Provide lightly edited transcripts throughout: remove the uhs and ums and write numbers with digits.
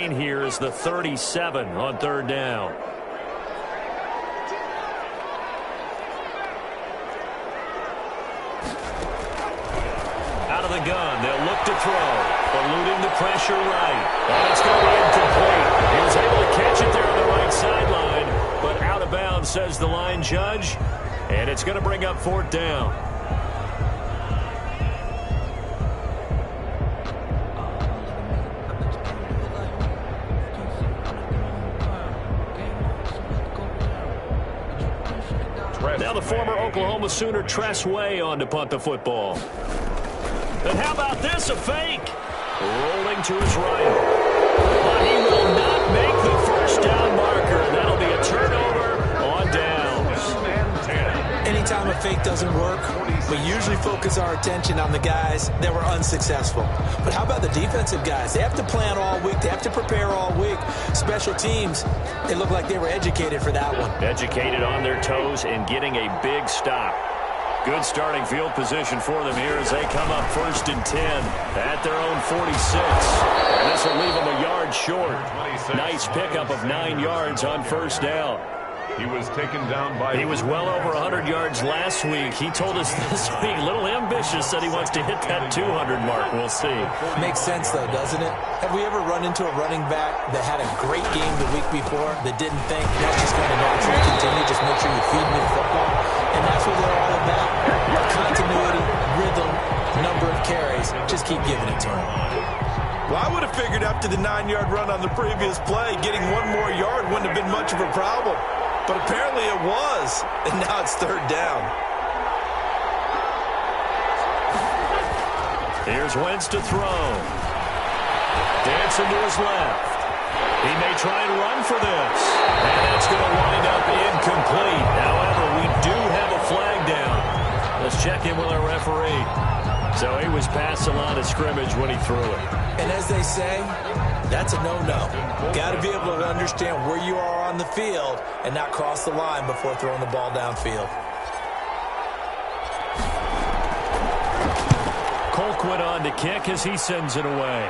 Here is the 37 on third down. Out of the gun, they'll look to throw. Eluding the pressure right. And it's going to be incomplete. He was able to catch it there on the right sideline, but out of bounds, says the line judge. And it's going to bring up fourth down. Now the former Oklahoma Sooner Tress Way on to punt the football. And how about this, a fake? Rolling to his right. But he will not make the first down marker. That'll be a turnover on downs. Anytime a fake doesn't work, we usually focus our attention on the guys that were unsuccessful. But how about the defensive guys? They have to plan all week. They have to prepare all week. Special teams, it looked like they were educated for that one. Educated on their toes and getting a big stop. Good starting field position for them here as they come up 1st and 10 at their own 46. And this will leave them a yard short. Nice pickup of 9 yards on first down. He was taken down by... He was well over 100 yards last week. He told us this week, a little ambitious, that he wants to hit that 200 mark. We'll see. Makes sense, though, doesn't it? Have we ever run into a running back that had a great game the week before that didn't think that's just going to naturally continue? Just make sure you feed me the football. And that's what they're all about. Continuity, rhythm, number of carries. Just keep giving it to him. Well, I would have figured after the 9-yard run on the previous play, getting one more yard wouldn't have been much of a problem. But apparently it was, and now it's third down. Here's Wentz to throw. Dancing to his left. He may try and run for this. And it's going to wind up incomplete. However, we do have a flag down. Let's check in with our referee. So he was past the line of scrimmage when he threw it. And as they say, that's a no-no. Got to be able to understand where you are on the field and not cross the line before throwing the ball downfield. Colquitt on to kick as he sends it away.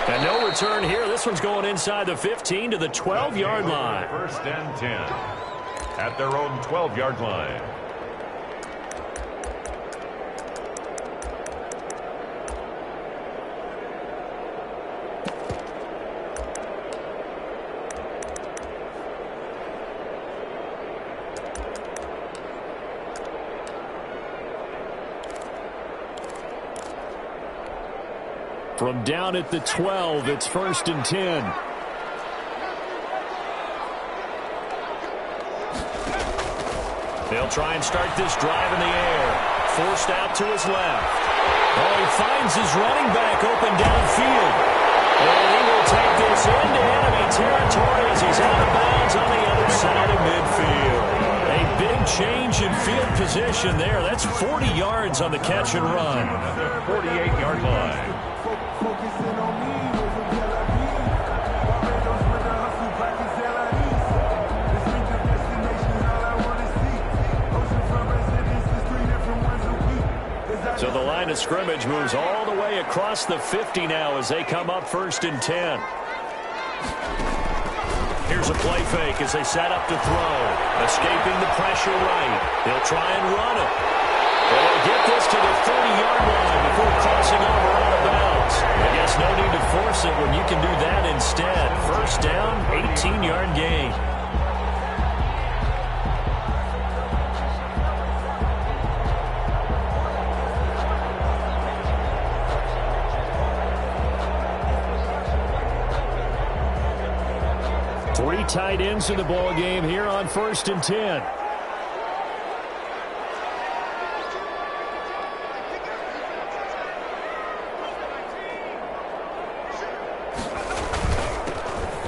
And no return here. This one's going inside the 15 to the 12-yard line. 1st and 10 at their own 12-yard line. From down at the 12, it's 1st and 10. They'll try and start this drive in the air. Forced out to his left. Oh, he finds his running back open downfield. And he will take this into enemy territory as he's out of bounds on the other side of midfield. A big change in field position there. That's 40 yards on the catch and run. 48-yard line. So the line of scrimmage moves all the way across the 50 now as they come up 1st and 10. Here's a play fake as they set up to throw. Escaping the pressure right. They'll try and run it. They'll get this to the 30-yard line before crossing over out of bounds. I guess no need to force it when you can do that instead. 1st down, 18-yard gain. Three tight ends in the ball game here on 1st and 10.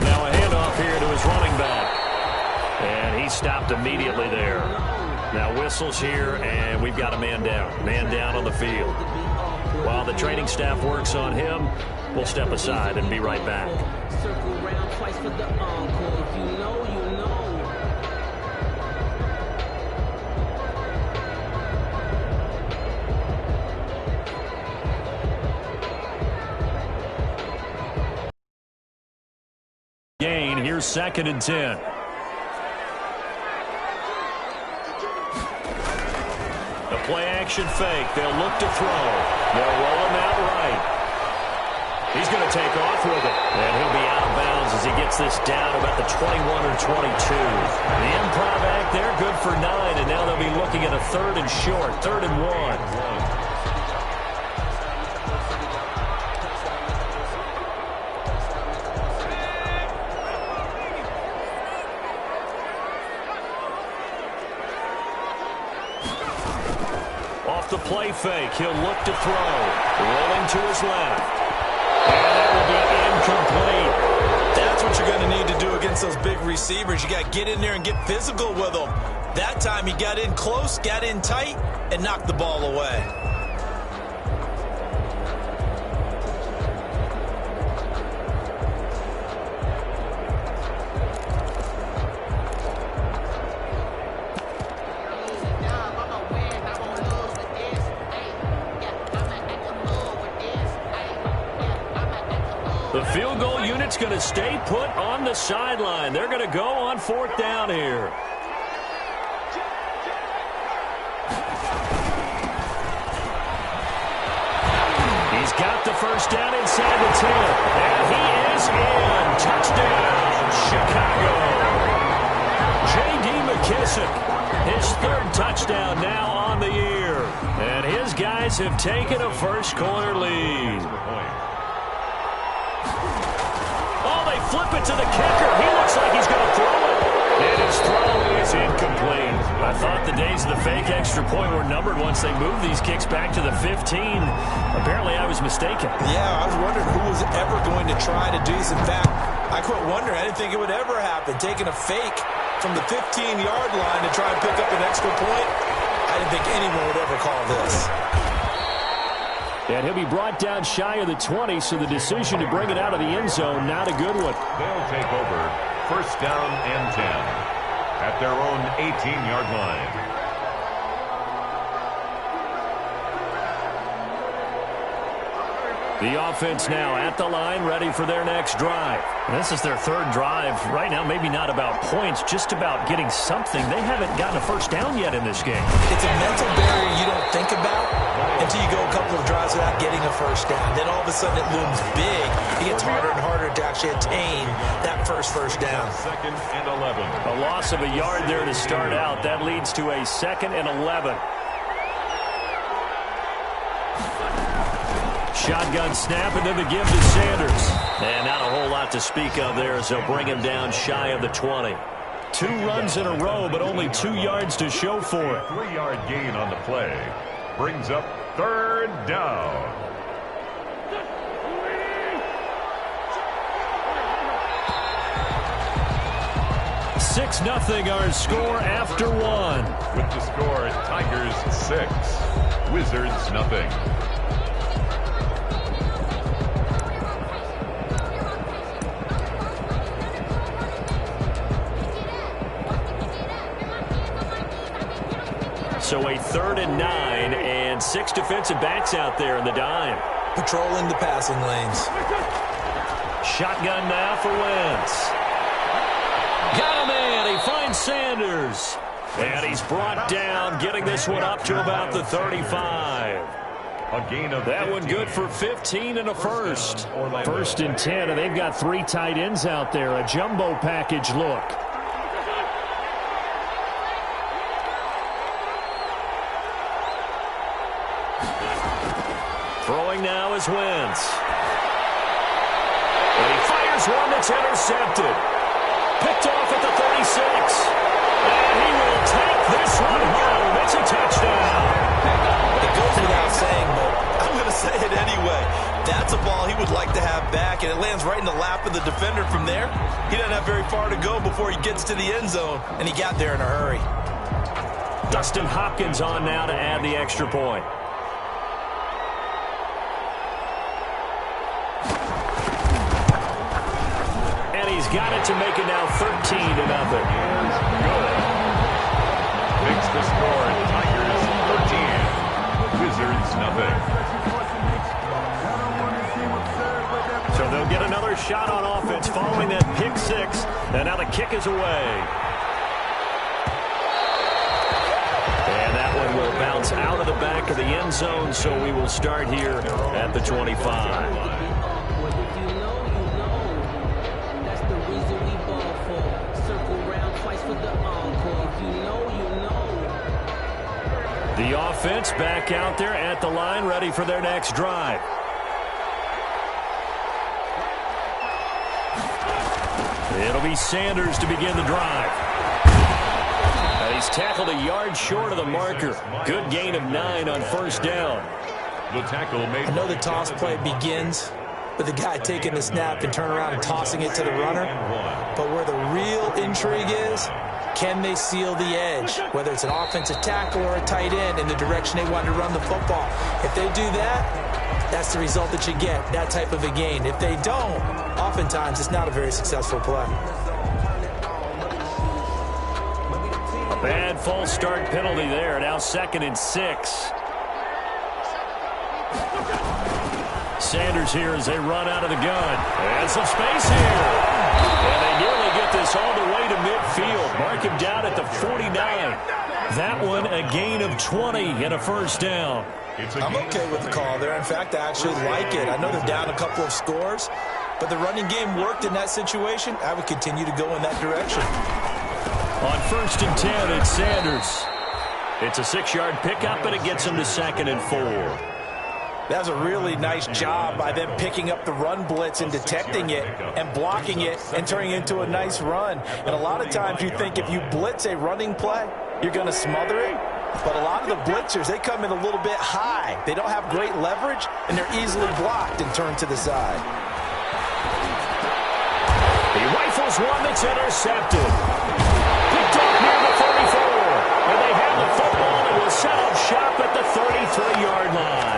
Now a handoff here to his running back. And he stopped immediately there. Now whistles here, and we've got a man down. Man down on the field. While the training staff works on him, we'll step aside and be right back. Circle around twice for the encore. If you know, you know. gain. Here's 2nd and 10. The play-action fake. They'll look to throw. They'll roll him out right. He's going to take off with it. And he'll be out of bounds as he gets this down about the 21 or 22. The improv act there, good for 9. And now they'll be looking at a 3rd and short. 3rd and 1. The play fake. He'll look to throw. Rolling to his left. And that will be incomplete. That's what you're going to need to do against those big receivers. You got to get in there and get physical with them. That time he got in close, got in tight, and knocked the ball away. The field goal unit's going to stay put on the sideline. They're going to go on 4th down here. He's got the first down inside the 10. And he is in. Touchdown, Chicago. J.D. McKissick, his 3rd touchdown now on the year. And his guys have taken a first-quarter lead. Flip it to the kicker. He looks like he's going to throw it. And his throw is incomplete. I thought the days of the fake extra point were numbered once they moved these kicks back to the 15. Apparently, I was mistaken. Yeah, I was wondering who was ever going to try to do this. In fact, I quit wondering. I didn't think it would ever happen. Taking a fake from the 15-yard line to try and pick up an extra point. I didn't think anyone would ever call this. And he'll be brought down shy of the 20, so the decision to bring it out of the end zone, not a good one. They'll take over 1st down and 10 at their own 18-yard line. The offense now at the line, ready for their next drive. And this is their 3rd drive. Right now, maybe not about points, just about getting something. They haven't gotten a first down yet in this game. It's a mental barrier you don't think about until you go a couple of drives without getting a first down. Then all of a sudden it looms big. It gets harder and harder to actually attain that first down. 2nd and 11. A loss of a yard there to start out. That leads to a 2nd and 11. Shotgun snap, and then the give to Sanders. And not a whole lot to speak of there as they'll bring him down shy of the 20. 2 runs in a row, but only 2 yards to show for it. 3-yard gain on the play. Brings up 3rd down. Six 0 our score after 1. With the score, Tigers 6, Wizards 0. So a 3rd and 9 and 6 defensive backs out there in the dime. Patrolling the passing lanes. Shotgun now for Wentz. Got him in. He finds Sanders. And he's brought down, getting this one up to about the 35. A gain of that one good for 15 and a first. 1st and 10, and they've got 3 tight ends out there. A jumbo package look. Throwing now is Wentz. And he fires one that's intercepted. Picked off at the 36. And he will take this one home. It's a touchdown. It goes without saying, but I'm going to say it anyway. That's a ball he would like to have back, and it lands right in the lap of the defender from there. He doesn't have very far to go before he gets to the end zone, and he got there in a hurry. Dustin Hopkins on now to add the extra point. He's got it to make it now 13 to nothing. Good. Makes the score. Tigers 13. Wizards nothing. So they'll they'll get another shot on offense following that pick six. And now the kick is away. And that one will bounce out of the back of the end zone, so we will start here at the 25. The offense back out there at the line, ready for their next drive. It'll be Sanders to begin the drive. He's tackled a yard short of the marker. Good gain of 9 on first down. The tackle made. I know the toss play begins with the guy taking the snap and turn around and tossing it to the runner. But where the real intrigue is, can they seal the edge, whether it's an offensive tackle or a tight end, in the direction they want to run the football? If they do that, that's the result that you get, that type of a gain. If they don't, oftentimes it's not a very successful play. A bad false start penalty there. Now 2nd and 6. Sanders here as they run out of the gun. And some space here. And they nearly get this all the way to midfield. Mark him down at the 49. That one a gain of 20 and a first down. I'm okay with the call there. In fact, I actually like it. I know they're down a couple of scores, but the running game worked in that situation. I would continue to go in that direction. On 1st and 10, it's Sanders. It's a 6-yard pickup, and it gets him to 2nd and 4. That was a really nice job by them picking up the run blitz and detecting it and blocking it and turning it into a nice run. And a lot of times you think if you blitz a running play, you're going to smother it. But a lot of the blitzers, they come in a little bit high. They don't have great leverage, and they're easily blocked and turned to the side. He rifles one that's intercepted. Picked up near the 34. And they have the football and will set up shop at the 33-yard line.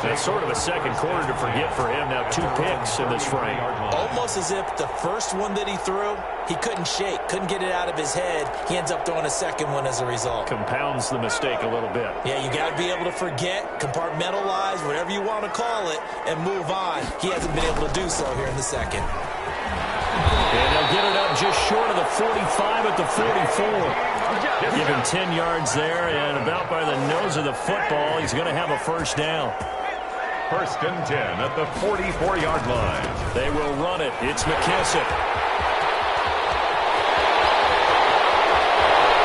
That's sort of a second quarter to forget for him. Now 2 picks in this frame. Almost as if the first one that he threw, he couldn't shake, couldn't get it out of his head. He ends up throwing a second one as a result. Compounds the mistake a little bit. Yeah, you got to be able to forget, compartmentalize, whatever you want to call it, and move on. He hasn't been able to do so here in the second. And they'll get it up just short of the 45 at the 44. Give him 10 yards there, and about by the nose of the football, he's going to have a first down. 1st and 10 at the 44-yard line. They will run it. It's McKissick.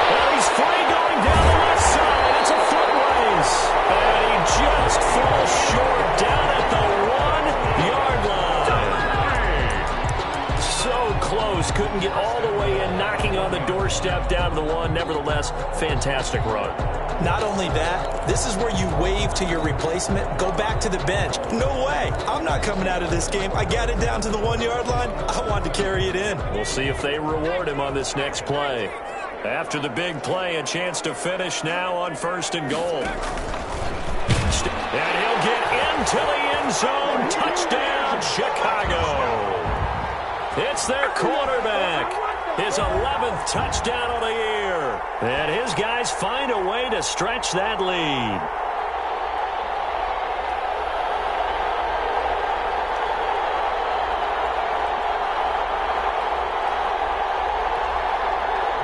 Well, he's free going down the left side. It's a foot race. And he just falls short down at the 1-yard line. So close. Couldn't get all the way in, knocking on the doorstep down to the 1. Nevertheless, fantastic run. Not only that, this is where you wave to your replacement, go back to the bench. No way. I'm not coming out of this game. I got it down to the 1-yard line. I want to carry it in. We'll see if they reward him on this next play. After the big play, a chance to finish now on 1st and goal. And he'll get into the end zone. Touchdown, Chicago. It's their quarterback. His 11th touchdown of the year. And his guys find a way to stretch that lead.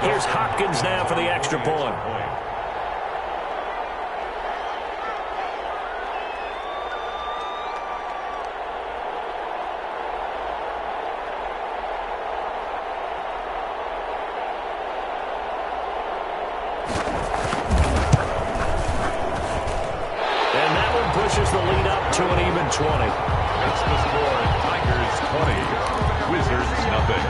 Here's Hopkins now for the extra point. Pushes the lead up to an even 20. That's the score. Tigers 20. Wizards nothing.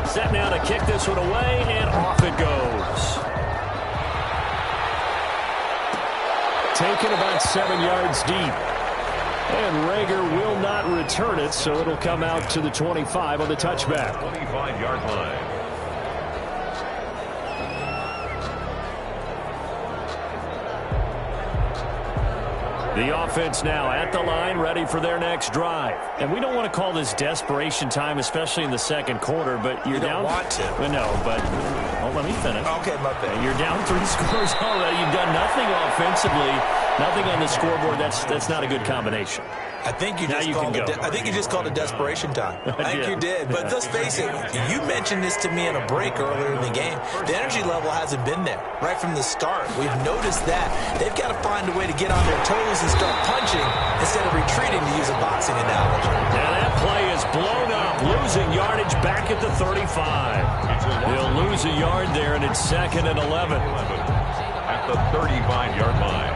Set now to kick this one away, and off it goes. Taken about 7 yards deep. And Rager will not return it, so it'll come out to the 25 on the touchback. 25-yard line. The offense now at the line, ready for their next drive. And we don't want to call this desperation time, especially in the second quarter, but you're down. You don't want to. No, but let me finish. Okay, my bad. You're down 3 scores already. You've done nothing offensively, nothing on the scoreboard. That's not a good combination. I think you just called it desperation time. I think you did. But let's face it, you mentioned this to me in a break earlier in the game. The energy level hasn't been there right from the start. We've noticed that. They've got to find a way to get on their toes and start punching instead of retreating, to use a boxing analogy. Now that play is blown up, losing yardage back at the 35. He'll lose a yard there, and it's 2nd and 11. At the 35-yard line.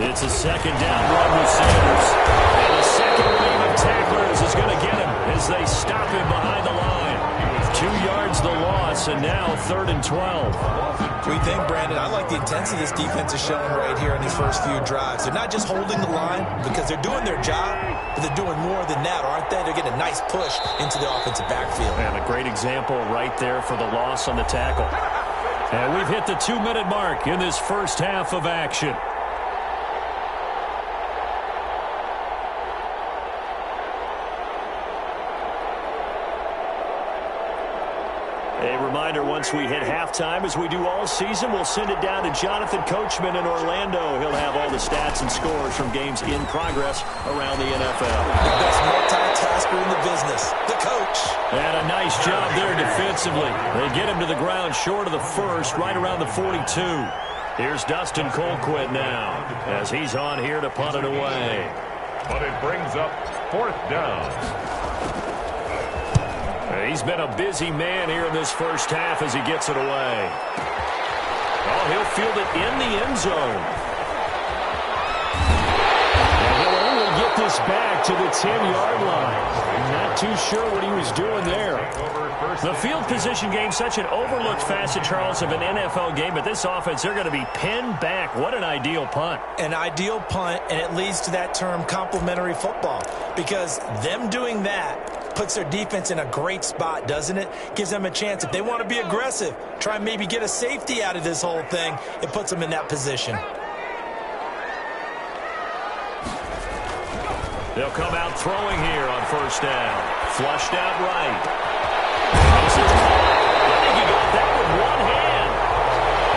It's a 2nd down run with Sanders. And the second wave of tacklers is going to get him as they stop him behind the line. 2 yards the loss, and now 3rd and 12. What do you think, Brandon? I like the intensity this defense is showing right here in these first few drives. They're not just holding the line because they're doing their job, but they're doing more than that, aren't they? They're getting a nice push into the offensive backfield. And a great example right there for the loss on the tackle. And we've hit the 2-minute mark in this first half of action. A reminder, once we hit halftime, as we do all season, we'll send it down to Jonathan Coachman in Orlando. He'll have all the stats and scores from games in progress around the NFL. The best multitasker in the business, the coach. And a nice job there defensively. They get him to the ground short of the first, right around the 42. Here's Dustin Colquitt now, as he's on here to punt it away. But it brings up 4th down. He's been a busy man here in this first half as he gets it away. Oh, he'll field it in the end zone. And he'll only get this back to the 10-yard line. Not too sure what he was doing there. The field position game, such an overlooked facet, Charles, of an NFL game, but this offense, they're going to be pinned back. What an ideal punt. An ideal punt, and it leads to that term complementary football, because them doing that puts their defense in a great spot, doesn't it? Gives them a chance. If they want to be aggressive, try and maybe get a safety out of this whole thing, it puts them in that position. They'll come out throwing here on first down. Flushed out right. I think he got that with one hand.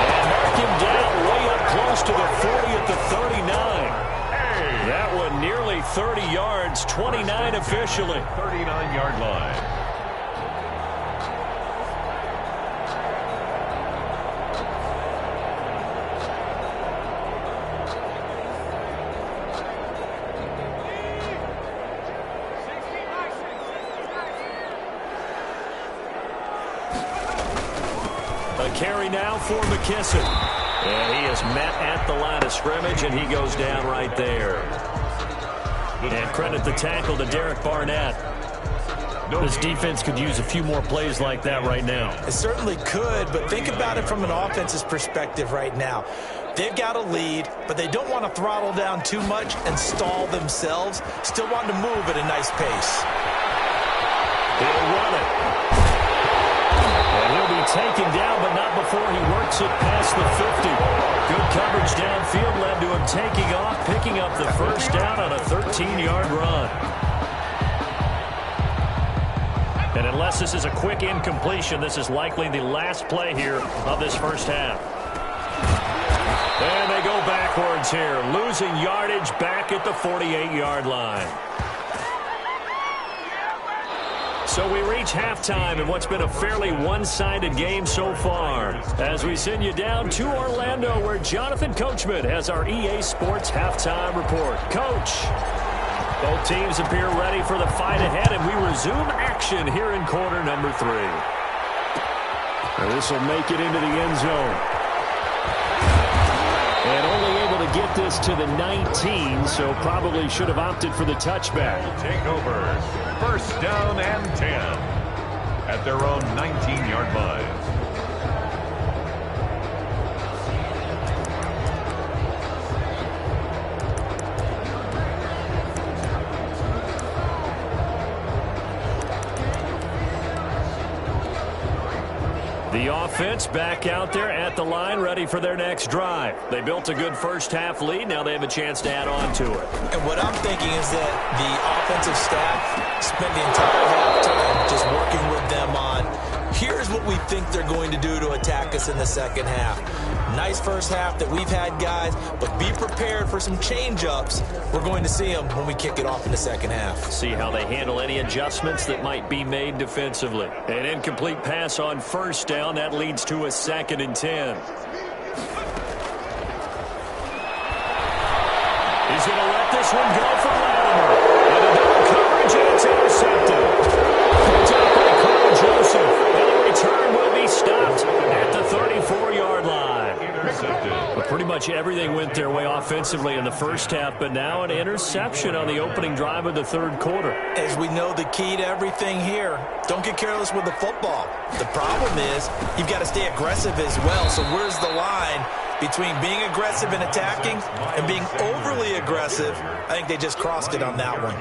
And mark him down way up close to the 40 at the 39. That one nearly 30 yards, 29 officially. 39-yard line. A carry now for McKissick. And he is met at the line of scrimmage, and he goes down right there. And credit the tackle to Derek Barnett. This defense could use a few more plays like that right now. It certainly could, but think about it from an offense's perspective right now. They've got a lead, but they don't want to throttle down too much and stall themselves. Still want to move at a nice pace. He'll run it. And he'll be taken down, but not before he works it past the 50. Good coverage downfield led to him taking off, picking up the first down on a 13-yard run. And unless this is a quick incompletion, this is likely the last play here of this first half. And they go backwards here, losing yardage back at the 48-yard line. So we reach halftime in what's been a fairly one-sided game so far, as we send you down to Orlando, where Jonathan Coachman has our EA Sports halftime report. Coach, both teams appear ready for the fight ahead, and we resume action here in quarter number 3. This will make it into the end zone. And only able to get this to the 19, so probably should have opted for the touchback. Take over. First down and 10 at their own 19-yard line. The offense back out there at the line, ready for their next drive. They built a good first-half lead. Now they have a chance to add on to it. And what I'm thinking is that the offensive staff spent the entire halftime just working with them on, here's what we think they're going to do to attack us in the second half. Nice first half that we've had, guys, but be prepared for some change-ups. We're going to see them when we kick it off in the second half. See how they handle any adjustments that might be made defensively. An incomplete pass on first down. That leads to a 2nd and 10. He's going to let this one go for Latimer. And a double coverage, and it's intercepted. Picked up by Carl Joseph. And the return will be stopped at the 34-yard line. But pretty much everything went their way offensively in the first half, but now an interception on the opening drive of the third quarter. As we know, the key to everything here, don't get careless with the football. The problem is you've got to stay aggressive as well. So where's the line between being aggressive and attacking and being overly aggressive? I think they just crossed it on that one.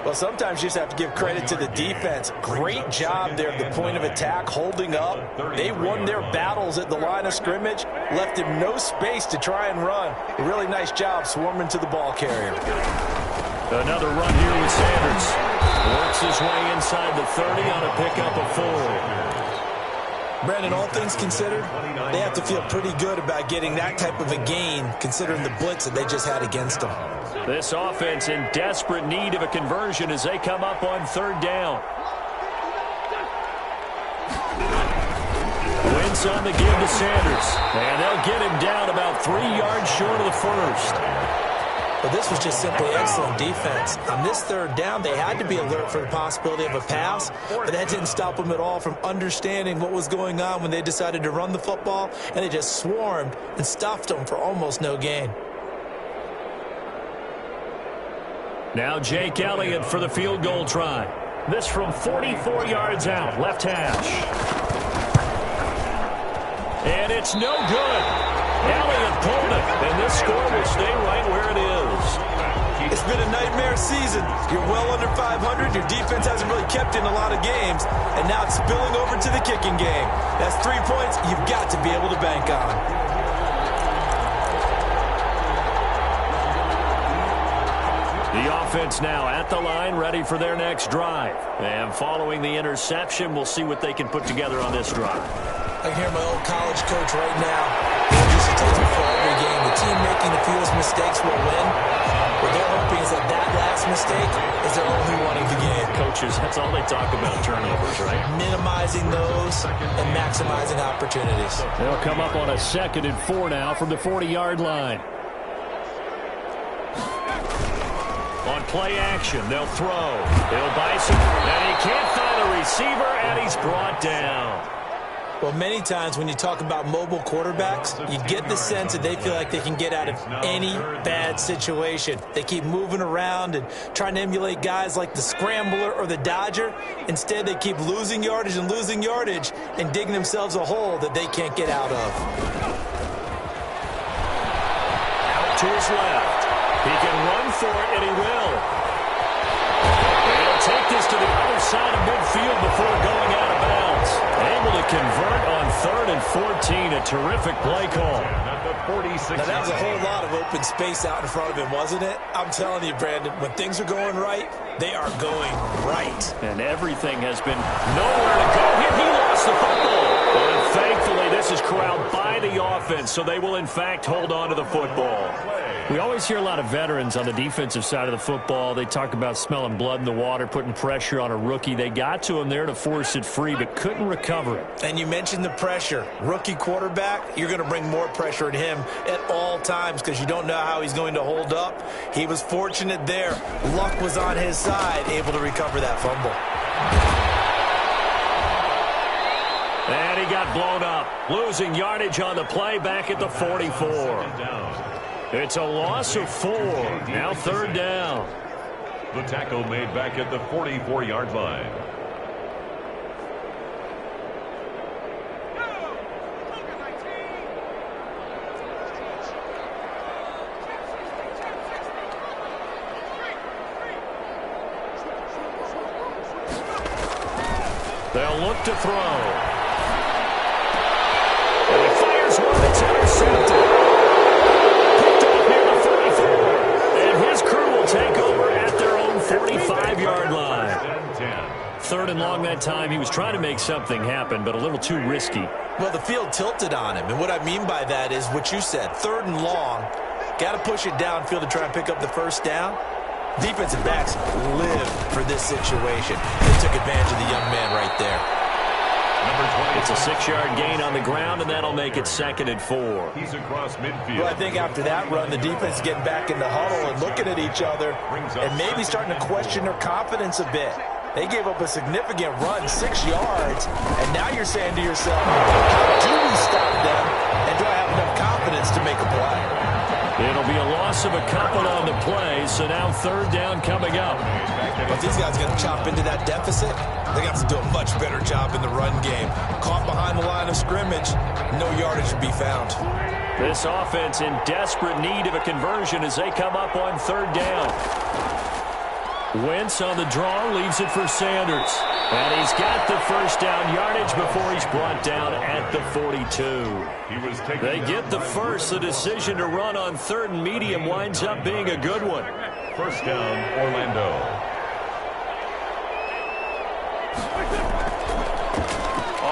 Well, sometimes you just have to give credit to the defense. Great job there at the point of attack, holding up. They won their battles at the line of scrimmage, left him no space to try and run. A really nice job swarming to the ball carrier. Another run here with Sanders. Works his way inside the 30 on a pickup of 4. Brandon, all things considered, they have to feel pretty good about getting that type of a gain, considering the blitz that they just had against them. This offense in desperate need of a conversion as they come up on 3rd down. Wentz on the give to Sanders. And they'll get him down about 3 yards short of the first. But this was just simply excellent defense. On this 3rd down, they had to be alert for the possibility of a pass, but that didn't stop them at all from understanding what was going on when they decided to run the football, and they just swarmed and stuffed them for almost no gain. Now Jake Elliott for the field goal try. This from 44 yards out, left hash. And it's no good. Elliott pulled it, and this score will stay right where it is. It's been a nightmare season. You're well under 500. Your defense hasn't really kept in a lot of games, and now it's spilling over to the kicking game. That's 3 points you've got to be able to bank on. The offense now at the line, ready for their next drive. And following the interception, we'll see what they can put together on this drive. I can hear my old college coach right now. He just takes me for every game. The team making the fewest mistakes will win. What they're hoping is that that last mistake is their only one of the game. Coaches, that's all they talk about, turnovers, right? Minimizing those and maximizing opportunities. They'll come up on a 2nd and 4 now from the 40-yard line. On play action, they'll throw. They'll Bison, and he can't find a receiver, and he's brought down. Well, many times when you talk about mobile quarterbacks, you get the sense that they feel like they can get out of any bad situation. They keep moving around and trying to emulate guys like the Scrambler or the Dodger. Instead, they keep losing yardage and digging themselves a hole that they can't get out of. Out to his left. He can run for it, and he will. And he'll take this to the other side of midfield before going out of bounds. Able to convert on 3rd and 14. A terrific play call. Now, that was a whole lot of open space out in front of him, wasn't it? I'm telling you, Brandon, when things are going right, they are going right. And everything has been nowhere to go here. He lost the football. And thankfully, this is corralled by the offense, so they will, in fact, hold on to the football. We always hear a lot of veterans on the defensive side of the football. They talk about smelling blood in the water, putting pressure on a rookie. They got to him there to force it free, but couldn't recover it. And you mentioned the pressure. Rookie quarterback, you're going to bring more pressure at him at all times because you don't know how he's going to hold up. He was fortunate there. Luck was on his side, able to recover that fumble. And he got blown up, losing yardage on the play back at the 44. It's a loss of 4. Now 3rd down. The tackle made back at the 44-yard line. They'll look to throw. intercepted. Picked up near the 44. And his crew will take over at their own 45-yard line. 3rd and long that time. He was trying to make something happen, but a little too risky. Well, the field tilted on him, and what I mean by that is what you said. 3rd and long, got to push it downfield to try and pick up the first down. Defensive backs live for this situation. They took advantage of the young man right there. It's a 6-yard gain on the ground, and that'll make it 2nd and 4. He's across midfield. Well, I think after that run, the defense is getting back in the huddle and looking at each other and maybe starting to question their confidence a bit. They gave up a significant run, 6 yards, and now you're saying to yourself, how do we stop them, and do I have enough confidence to make a play? It'll be a loss of a couple on the play, so now 3rd down coming up. But these guys got to chop into that deficit. They got to do a much better job in the run game. Caught behind the line of scrimmage, no yardage to be found. This offense in desperate need of a conversion as they come up on 3rd down. Wentz on the draw, leaves it for Sanders. And he's got the first down yardage before he's brought down at the 42. They get the first. The decision to run on 3rd and medium winds up being a good one. 1st down, Orlando.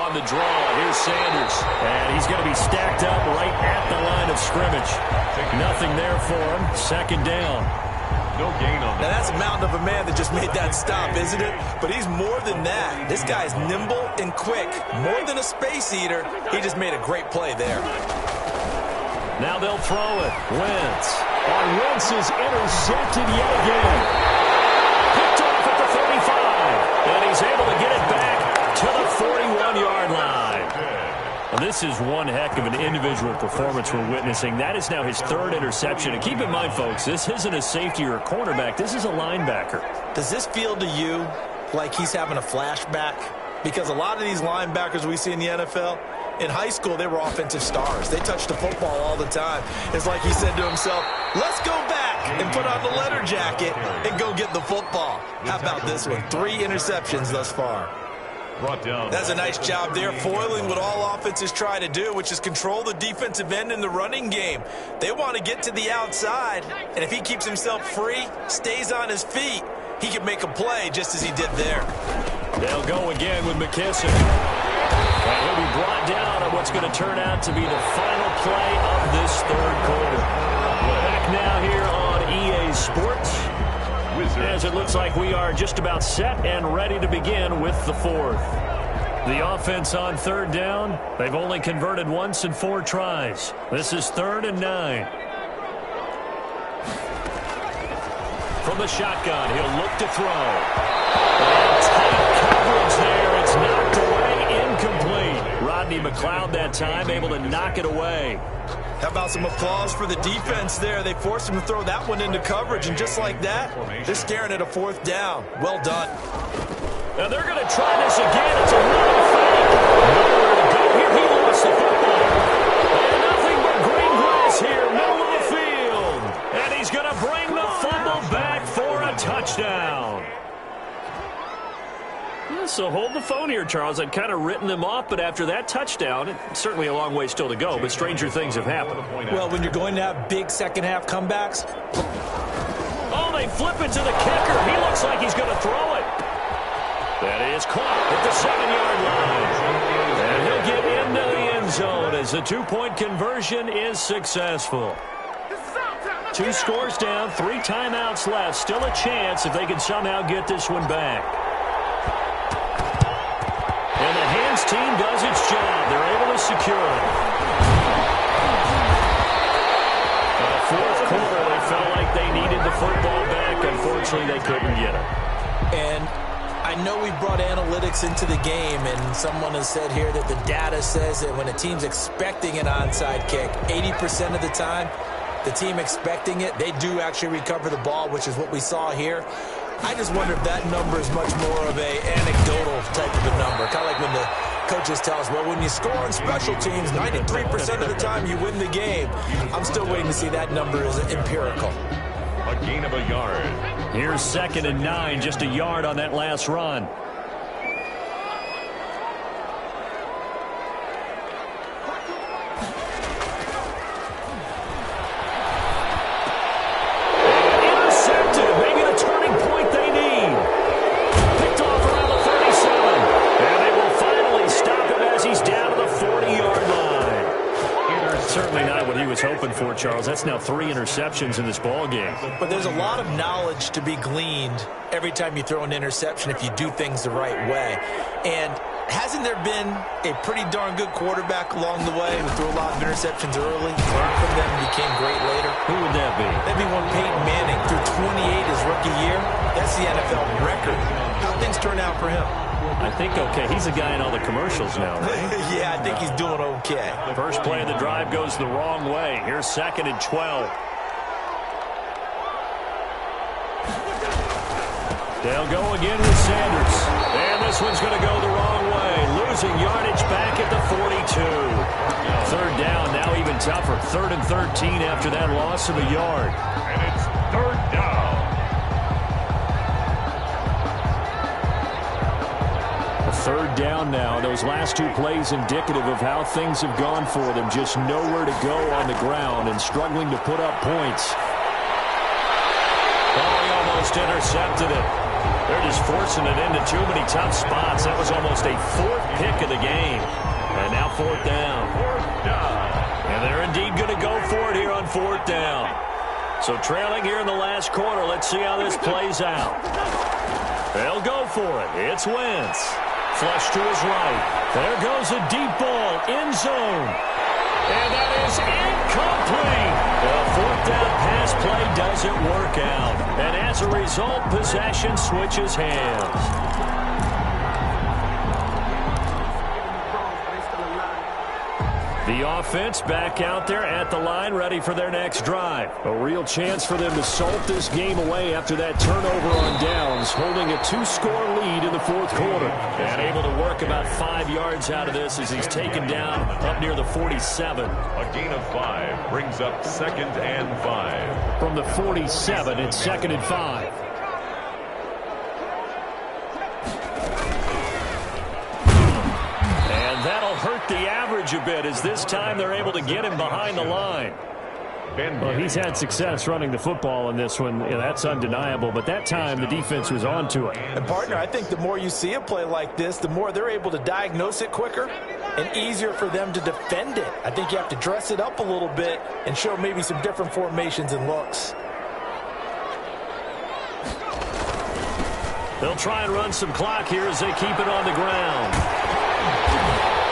On the draw, here's Sanders. And he's going to be stacked up right at the line of scrimmage. Nothing there for him. 2nd down. No gain on that. Now, that's a mountain of a man that just made that stop, isn't it? But he's more than that. This guy's nimble and quick. More than a space eater. He just made a great play there. Now they'll throw it. Wentz. And Wentz is intercepted yet again. Picked off at the 35. And he's able to get it back to the 41-yard line. Well, this is one heck of an individual performance we're witnessing. That is now his 3rd interception. And keep in mind, folks, this isn't a safety or a cornerback. This is a linebacker. Does this feel to you like he's having a flashback? Because a lot of these linebackers we see in the NFL, in high school, they were offensive stars. They touched the football all the time. It's like he said to himself, let's go back and put on the leather jacket and go get the football. How about this one? 3 interceptions thus far. That's a nice job there, foiling what all offenses try to do, which is control the defensive end in the running game. They want to get to the outside, and if he keeps himself free, stays on his feet, he can make a play just as he did there. They'll go again with McKissick. And he'll be brought down on what's going to turn out to be the final play of this 3rd quarter. Back now here on EA Sports, as it looks like we are just about set and ready to begin with the 4th. The offense on 3rd down, they've only converted once in 4 tries. This is 3rd and 9. From the shotgun, he'll look to throw. And tight coverage there. It's knocked away, incomplete. Rodney McLeod that time able to knock it away. How about some applause for the defense there? They forced him to throw that one into coverage, and just like that, they're staring at a 4th down. Well done. Now they're going to try this again. It's a running fake. Nowhere to go here. He lost the football. And nothing but green grass here, middle of the field. And he's going to bring the fumble back for a touchdown. So hold the phone here, Charles. I'd kind of written them off, but after that touchdown, it's certainly a long way still to go, but stranger things have happened. Well, when you're going to have big second-half comebacks. Oh, they flip it to the kicker. He looks like he's going to throw it. That is caught at the 7-yard line. And he'll get into the end zone as the 2-point conversion is successful. 2 scores down, 3 timeouts left. Still a chance if they can somehow get this one back. And the hands team does its job. They're able to secure it. In the 4th quarter, they felt like they needed the football back. Unfortunately, they couldn't get it. And I know we brought analytics into the game, and someone has said here that the data says that when a team's expecting an onside kick, 80% of the time, the team expecting it, they do actually recover the ball, which is what we saw here. I just wonder if that number is much more of a anecdotal type of a number. Kind of like when the coaches tell us, well, when you score on special teams, 93% of the time you win the game. I'm still waiting to see that number is empirical. A gain of a yard. Here's 2nd and 9, just a yard on that last run. was hoping for, Charles. That's now 3 interceptions in this ball game. But there's a lot of knowledge to be gleaned every time you throw an interception if you do things the right way. And hasn't there been a pretty darn good quarterback along the way who threw a lot of interceptions early, learned from them, and became great later? Who would that be? That'd be one Peyton Manning threw 28 his rookie year. That's the NFL record. How things turn out for him? I think okay. He's a guy in all the commercials now, right? Yeah, I think he's doing okay. First play of the drive goes the wrong way. Here's 2nd and 12. They'll go again with Sanders. And this one's going to go the wrong way. Losing yardage back at the 42. 3rd down, now even tougher. 3rd and 13 after that loss of a yard. And it's 3rd down. A 3rd down now. Those last 2 plays indicative of how things have gone for them. Just nowhere to go on the ground and struggling to put up points. Oh, he almost intercepted it. They're just forcing it into too many tough spots. That was almost a 4th pick of the game. And now 4th down. 4th down. And they're indeed going to go for it here on 4th down. So trailing here in the last quarter. Let's see how this plays out. They'll go for it. It's Wentz. Flush to his right. There goes a deep ball. End zone. And that is incomplete. The 4th down pass play doesn't work out. And as a result, possession switches hands. The offense back out there at the line, ready for their next drive. A real chance for them to salt this game away after that turnover on downs, holding a 2-score lead in the 4th quarter. And able to work about 5 yards out of this as he's taken down up near the 47. A gain of 5 brings up 2nd and 5. From the 47, it's 2nd and 5. That'll hurt the average a bit as this time they're able to get him behind the line. Well, he's had success running the football in this one. Yeah, that's undeniable. But that time, the defense was on to it. And, partner, I think the more you see a play like this, the more they're able to diagnose it quicker and easier for them to defend it. I think you have to dress it up a little bit and show maybe some different formations and looks. They'll try and run some clock here as they keep it on the ground.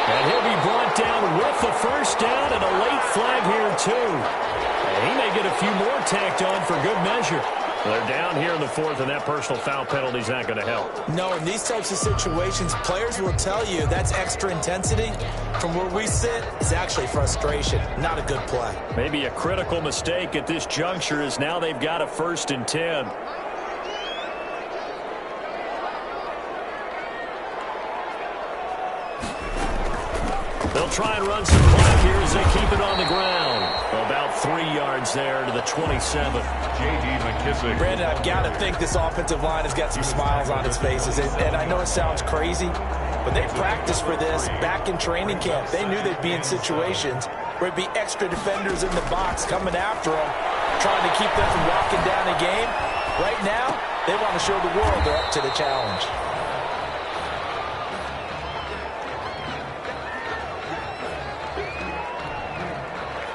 And he'll be brought down with the first down and a late flag here, too. And he may get a few more tacked on for good measure. They're down here in the 4th, and that personal foul penalty is not going to help. No, in these types of situations, players will tell you that's extra intensity. From where we sit, it's actually frustration, not a good play. Maybe a critical mistake at this juncture is now they've got a 1st and 10. They'll try and run some clock here as they keep it on the ground. About 3 yards there to the 27. J.D. McKissick. Brandon, I've got to think this offensive line has got some smiles on its faces. And I know it sounds crazy, but they practiced for this back in training camp. They knew they'd be in situations where it'd be extra defenders in the box coming after them, trying to keep them from walking down a game. Right now, they want to show the world they're up to the challenge.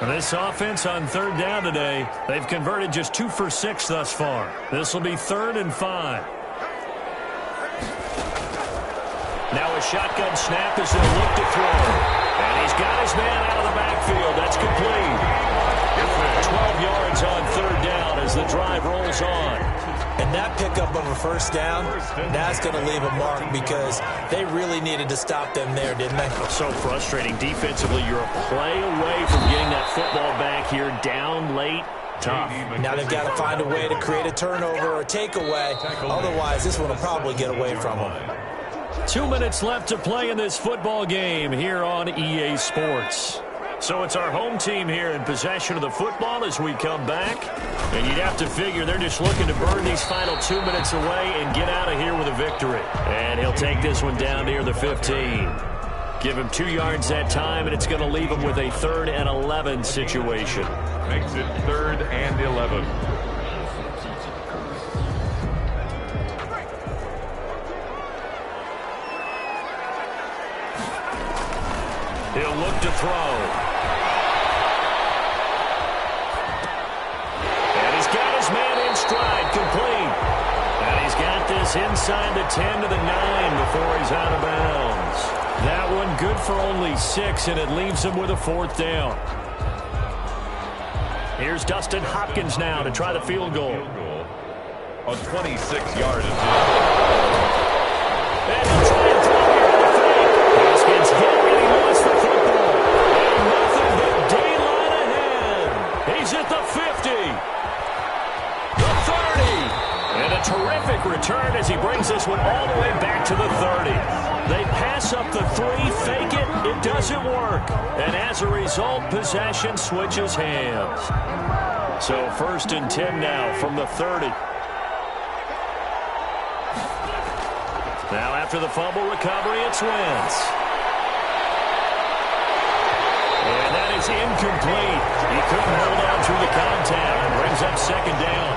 This offense on 3rd down today, they've converted just 2 for 6 thus far. This will be 3rd and 5. Now a shotgun snap as they'll look to throw. And he's got his man out of the backfield. That's complete. 12 yards on 3rd down as the drive rolls on. And that pickup of a first down, that's going to leave a mark because they really needed to stop them there, didn't they? So frustrating. Defensively, you're a play away from getting that football back here down late. Tough. Now they've got to find a way to create a turnover or a takeaway. Otherwise, this one will probably get away from them. 2 minutes left to play in this football game here on EA Sports. So it's our home team here in possession of the football as we come back. And you'd have to figure they're just looking to burn these final 2 minutes away and get out of here with a victory. And he'll take this one down near the 15. Give him 2 yards that time, and it's going to leave him with a 3rd and 11 situation. Makes it 3rd and 11. He'll look to throw. He's inside the 10 to the 9 before he's out of bounds. That one good for only 6, and it leaves him with a 4th down. Here's Dustin Hopkins now to try the field goal. A 26-yard attempt. And he'll try and throw here on the fake. Haskins hit, and he wants the football. And nothing but daylight ahead. He's at the 50. The 30. And a terrific return as he brings this one all the way back to the 30. They pass up the 3, fake it, it doesn't work. And as a result, possession switches hands. So 1st and 10 now from the 30. Now after the fumble recovery, it's Wentz. And that is incomplete. He couldn't hold on through the contact and brings up 2nd down.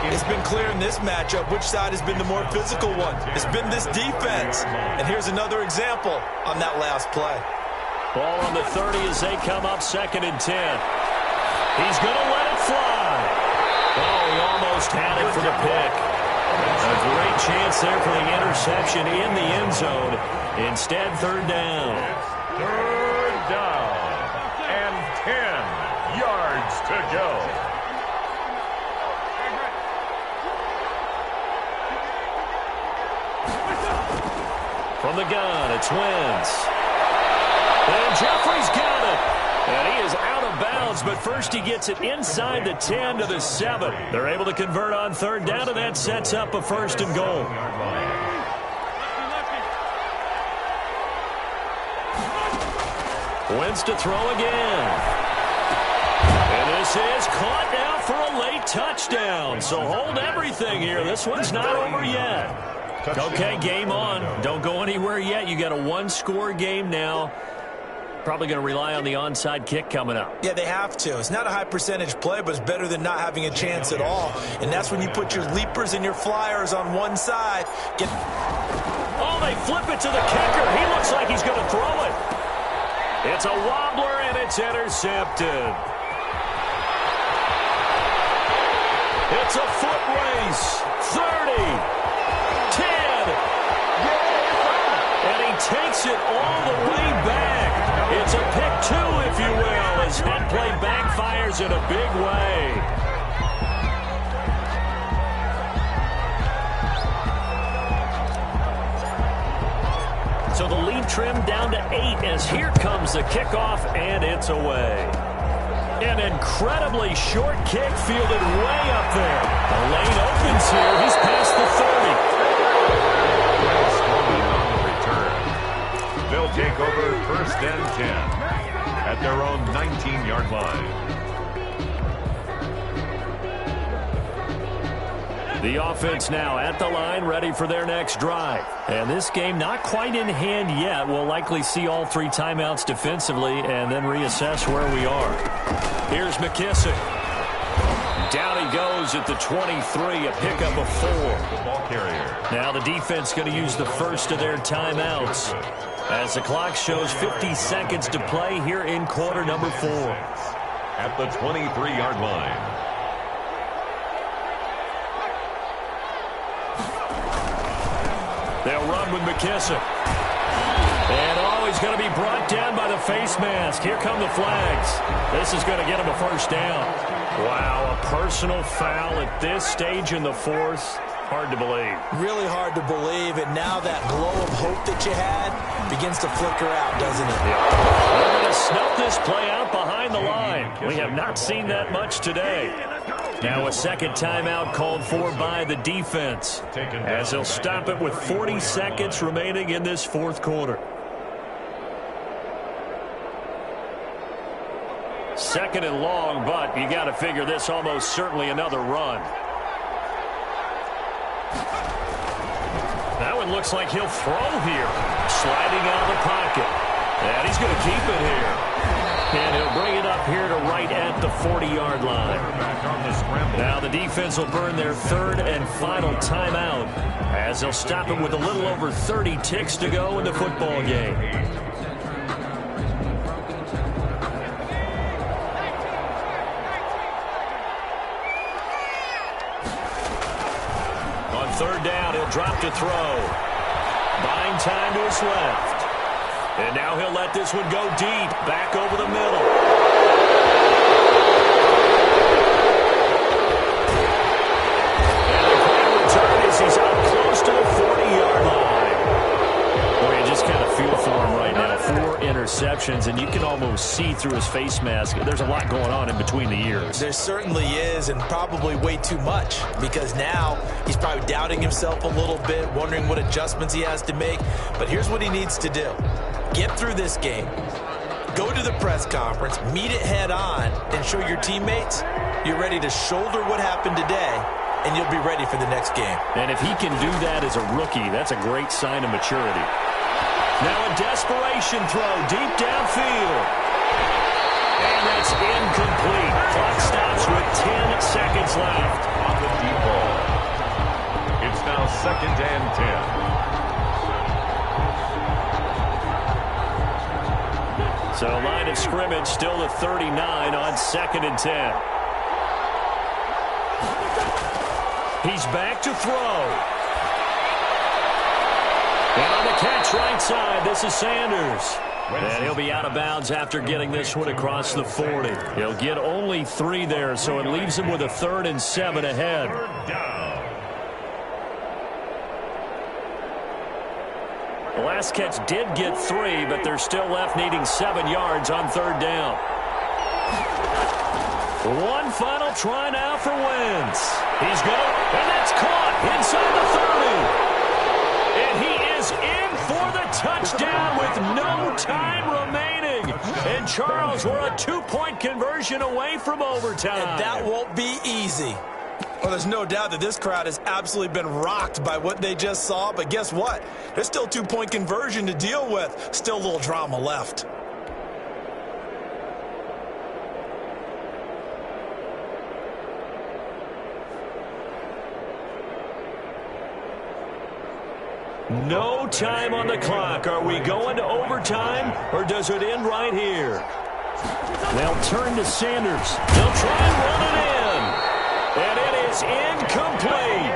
It's been clear in this matchup which side has been the more physical one. It's been this defense. And here's another example on that last play. Ball on the 30 as they come up 2nd and 10. He's going to let it fly. Oh, he almost had it for the pick. A great chance there for the interception in the end zone. Instead, 3rd down. 3rd down and 10 yards to go. From the gun, it's Wentz. And Jeffrey's got it. And he is out of bounds, but first he gets it inside the 10 to the 7. They're able to convert on 3rd down, and that sets up a 1st and goal. Wentz to throw again. And this is caught now for a late touchdown. So hold everything here. This one's not over yet. Okay, game on. Don't go anywhere yet. You got a 1-score game now. Probably going to rely on the onside kick coming up. Yeah, they have to. It's not a high percentage play, but it's better than not having a chance at all. And that's when you put your leapers and your flyers on one side. Oh, they flip it to the kicker. He looks like he's going to throw it. It's a wobbler, and it's intercepted. It's a foot race. 30. 10. And he takes it all the way back. It's a pick 2, if you will, as that play backfires in a big way. So the lead trimmed down to 8 as here comes the kickoff, and it's away. An incredibly short kick fielded way up there. The lane opens here. He's past the 30. They'll take over 1st and 10 at their own 19-yard line. The offense now at the line, ready for their next drive. And this game not quite in hand yet. We'll likely see all 3 timeouts defensively and then reassess where we are. Here's McKissick. Down he goes at the 23, a pickup of 4. The ball carrier. Now the defense going to use the first of their timeouts as the clock shows 50 seconds to play here in quarter number 4. At the 23-yard line. They'll run with McKissick. And he's going to be brought down by the face mask. Here come the flags. This is going to get him a 1st down. Wow, a personal foul at this stage in the 4th. Hard to believe. Really hard to believe, and now that glow of hope that you had begins to flicker out, doesn't it? Yeah. They're going to snuff this play out behind the line. We have not seen that much today. Now a 2nd timeout called for by the defense as they'll stop it with 40 seconds remaining in this 4th quarter. 2nd and long, but you got to figure this almost certainly another run. That one looks like he'll throw here. Sliding out of the pocket. And he's going to keep it here. And he'll bring it up here to right at the 40-yard line. Now the defense will burn their 3rd and final timeout as they'll stop it with a little over 30 ticks to go in the football game. third down, he'll drop to throw. Buying time to his left. And now he'll let this one go deep, back over the middle. And the quick return as he's out close to the 40-yard line. Boy, you just kind of feel for him right now. 4 interceptions, and you can almost see through his face mask. There's a lot going on in between the ears. There certainly is, and probably way too much, because now he's probably doubting himself a little bit, wondering what adjustments he has to make. But here's what he needs to do. Get through this game, go to the press conference, meet it head on, and show your teammates you're ready to shoulder what happened today, and you'll be ready for the next game. And if he can do that as a rookie, that's a great sign of maturity. Now a desperation throw deep downfield. And that's incomplete. Clock stops with 10 seconds left. On the deep ball. It's now 2nd and 10. So line of scrimmage still to 39 on 2nd and 10. He's back to throw. And on the catch right side, this is Sanders. And he'll be out of bounds after getting this one across the 40. He'll get only 3 there, so it leaves him with a 3rd and 7 ahead. The last catch did get 3, but they're still left needing 7 yards on 3rd down. One final try now for Wentz. He's going to, and that's caught inside the 30. And he is in for the touchdown with no time remaining. And Charles, we're a 2-point conversion away from overtime. And that won't be easy. Well, there's no doubt that this crowd has absolutely been rocked by what they just saw. But guess what? There's still 2-point conversion to deal with. Still a little drama left. No time on the clock. Are we going to overtime, or does it end right here? They'll turn to Sanders. They'll try and run it in. And it is incomplete.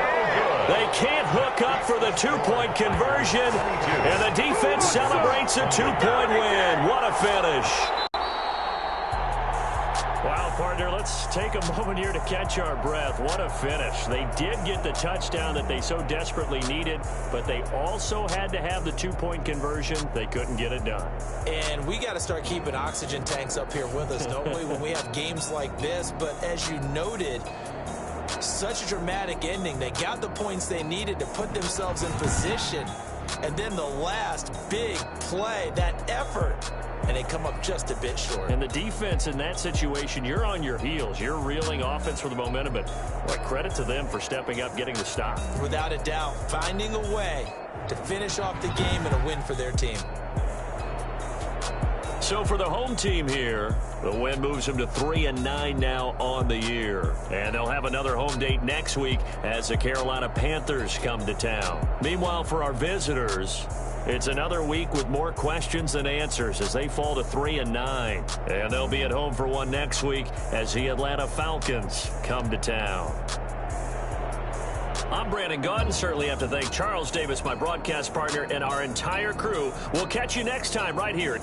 They can't hook up for the 2-point conversion. And the defense celebrates a 2-point win. What a finish. Wow, partner, let's take a moment here to catch our breath. What a finish. They did get the touchdown that they so desperately needed, but they also had to have the 2-point conversion. They couldn't get it done. And we got to start keeping oxygen tanks up here with us, don't we, when we have games like this? But as you noted, such a dramatic ending. They got the points they needed to put themselves in position. And then the last big play, that effort, and they come up just a bit short. And the defense in that situation, you're on your heels. You're reeling offense for the momentum, but credit to them for stepping up, getting the stop. Without a doubt, finding a way to finish off the game and a win for their team. So for the home team here, the win moves them to 3-9 now on the year. And they'll have another home date next week as the Carolina Panthers come to town. Meanwhile, for our visitors, it's another week with more questions than answers as they fall to 3-9. And they'll be at home for one next week as the Atlanta Falcons come to town. I'm Brandon Gaudin. Certainly have to thank Charles Davis, my broadcast partner, and our entire crew. We'll catch you next time right here.